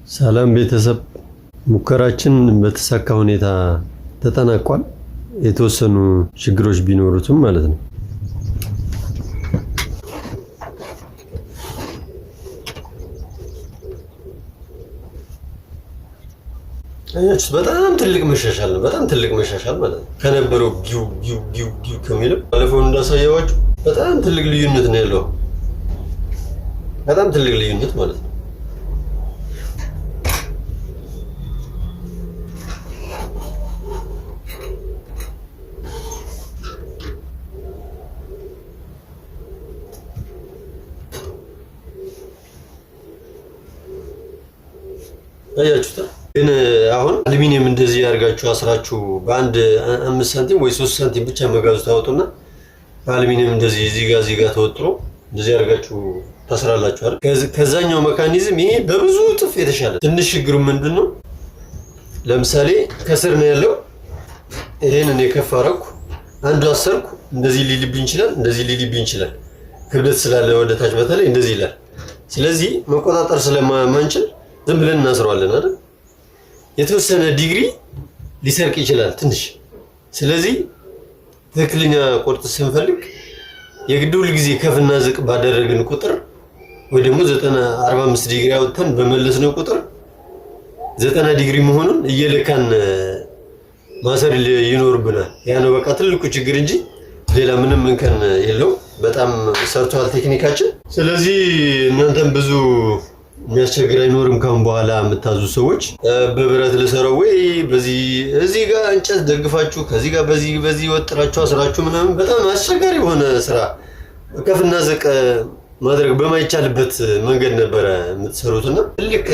ሰላም ቤተሰብ ሙከራችን በተሳካ ሁኔታ ተጠናቋል። የተወሰኑ ችግሮች ቢኖሩትም ማለት ነው። አያችሁ በጣም ትልቅ መሻሻል ነው። በጣም ትልቅ መሻሻል ማለት ነው። ከነበረው ጊው ከሚለው ባለፈው እንዳሳየዋችሁ በጣም ትልቅ ልዩነት ነው ያለው። በጣም ትልቅ ልዩነት ማለት ነው። አያችሁታ ግን አሁን አሉሚኒየም እንደዚህ ያርጋችሁ አስራችሁ በአንድ 5 ሳንቲም ወይ 3 ሳንቲም ብቻ መጋዙ ታወጡና አሉሚኒየም እንደዚህ እዚህ ጋር ተወጥሮ እንደዚህ ያርጋችሁ ታስራላችሁ አይደል? ከዛኛው ሜካኒዝም ይሄ በብዙ ጥፍ የተሻለ። ትንሽ ችግሩ ምንድነው? ለምሳሌ ከስር ነው ያለው። ይሄን እኔ ከፍ አደረኩ፣ አንዱ አሰርኩ፣ እንደዚህ ሊልብኝ ይችላል፣ እንደዚህ ሊልብኝ ይችላል። ክብደት ስላለ ወደታች በተለይ እንደዚህ ይላል። ስለዚህ መቆጣጠር ስለማንችል ዝም ብለን እናስረዋለን አይደል? የተወሰነ ዲግሪ ሊሰርቅ ይችላል ትንሽ። ስለዚህ ትክክለኛ ቁርጥ ስንፈልግ የግድ ሁሉ ጊዜ ከፍና ዝቅ ባደረግን ቁጥር ወይ ደግሞ 45 ዲግሪ አውጥተን በመለስነው ቁጥር 90 ዲግሪ መሆኑን እየለካን ማሰር ይኖርብናል። ያ ነው በቃ ትልቁ ችግር እንጂ ሌላ ምንም እንከን የለው። በጣም ሰርቷል ቴክኒካችን። ስለዚህ እናንተም ብዙ የሚያስቸግር አይኖርም። ካሁን በኋላ የምታዙ ሰዎች በብረት ለሰረው ወይ በዚህ እዚህ ጋር እንጨት ደግፋችሁ ከዚህ ጋር በዚህ ወጥራችሁ አስራችሁ ምናምን በጣም አስቸጋሪ የሆነ ስራ ከፍና ዝቅ ማድረግ በማይቻልበት መንገድ ነበረ የምትሰሩትና ትልቅ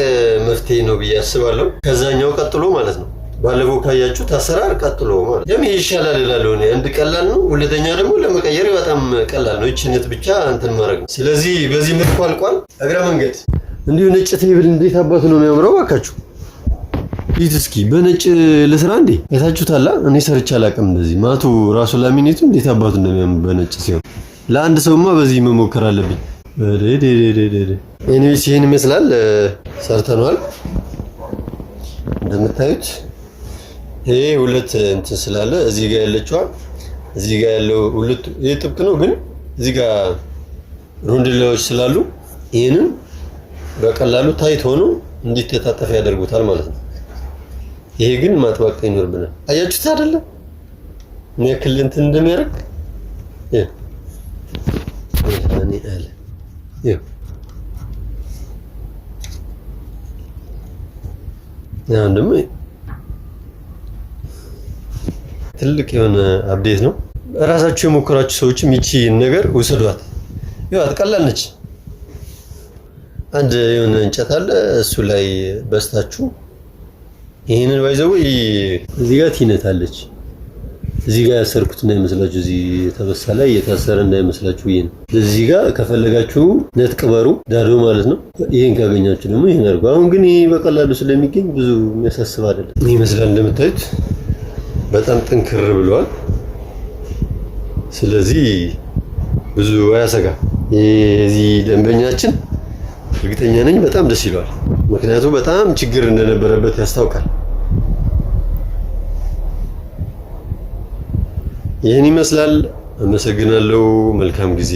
መፍትሄ ነው ብዬ አስባለሁ። ከዛኛው ቀጥሎ ማለት ነው። ባለፈው ካያችሁት አሰራር ቀጥሎ ማለት ደም ይሻላል እላለሁ እኔ። አንድ ቀላል ነው፣ ሁለተኛ ደግሞ ለመቀየር በጣም ቀላል ነው። እቺነት ብቻ እንትን ማድረግ ነው። ስለዚህ በዚህ መልኩ አልቋል። እግረ መንገድ እንዲሁ ነጭ ቴብል እንዴት አባቱ ነው የሚያምረው! ባካችሁ ይት እስኪ በነጭ ለስራ እንዴ የታችሁታላ። እኔ ሰርቼ አላውቅም እንደዚህ ማቱ ራሱ ላሚኔቱ እንዴት አባቱ እንደሚያምር በነጭ ሲሆን ለአንድ ሰውማ በዚህ መሞከር አለብኝ። ኤኒዌይስ ይሄን ይመስላል ሰርተናል። እንደምታዩት ይሄ ሁለት እንትን ስላለ እዚህ ጋር ያለችዋ እዚህ ጋር ያለው ሁለት ይሄ ጥብቅ ነው፣ ግን እዚህ ጋር ሮንድላዎች ስላሉ ይሄንን በቀላሉ ታይት ሆኖ እንዲተጣጠፍ ያደርጉታል ማለት ነው። ይሄ ግን ማጥበቅ ይኖርብናል። አያችሁት አይደለ? ምን ያክል እንትን እንደሚያደርግ እኔ አለ ደግሞ ትልቅ የሆነ አፕዴት ነው። ራሳችሁ የሞከራችሁ ሰዎችም ይቺ ነገር ውሰዷት። ያው ቀላል ነች። አንድ የሆነ እንጨት አለ እሱ ላይ በስታችሁ ይሄንን ባይዘው እዚህ ጋር ትይነታለች። እዚህ ጋር ያሰርኩት እንዳይመስላችሁ፣ እዚህ ተበሳ ላይ የታሰረ እንዳይመስላችሁ። ይሄን እዚህ ጋር ከፈለጋችሁ ነጥቅበሩ ዳዶ ማለት ነው። ይሄን ካገኛችሁ ደግሞ ይሄን አድርጉ። አሁን ግን ይሄ በቀላሉ ስለሚገኝ ብዙ የሚያሳስብ አይደለም። ይሄ ይመስላል እንደምታዩት በጣም ጥንክር ብሏል። ስለዚህ ብዙ አያሰጋ። የዚህ ደንበኛችን እርግጠኛ ነኝ በጣም ደስ ይለዋል። ምክንያቱም በጣም ችግር እንደነበረበት ያስታውቃል። ይህን ይመስላል። አመሰግናለሁ። መልካም ጊዜ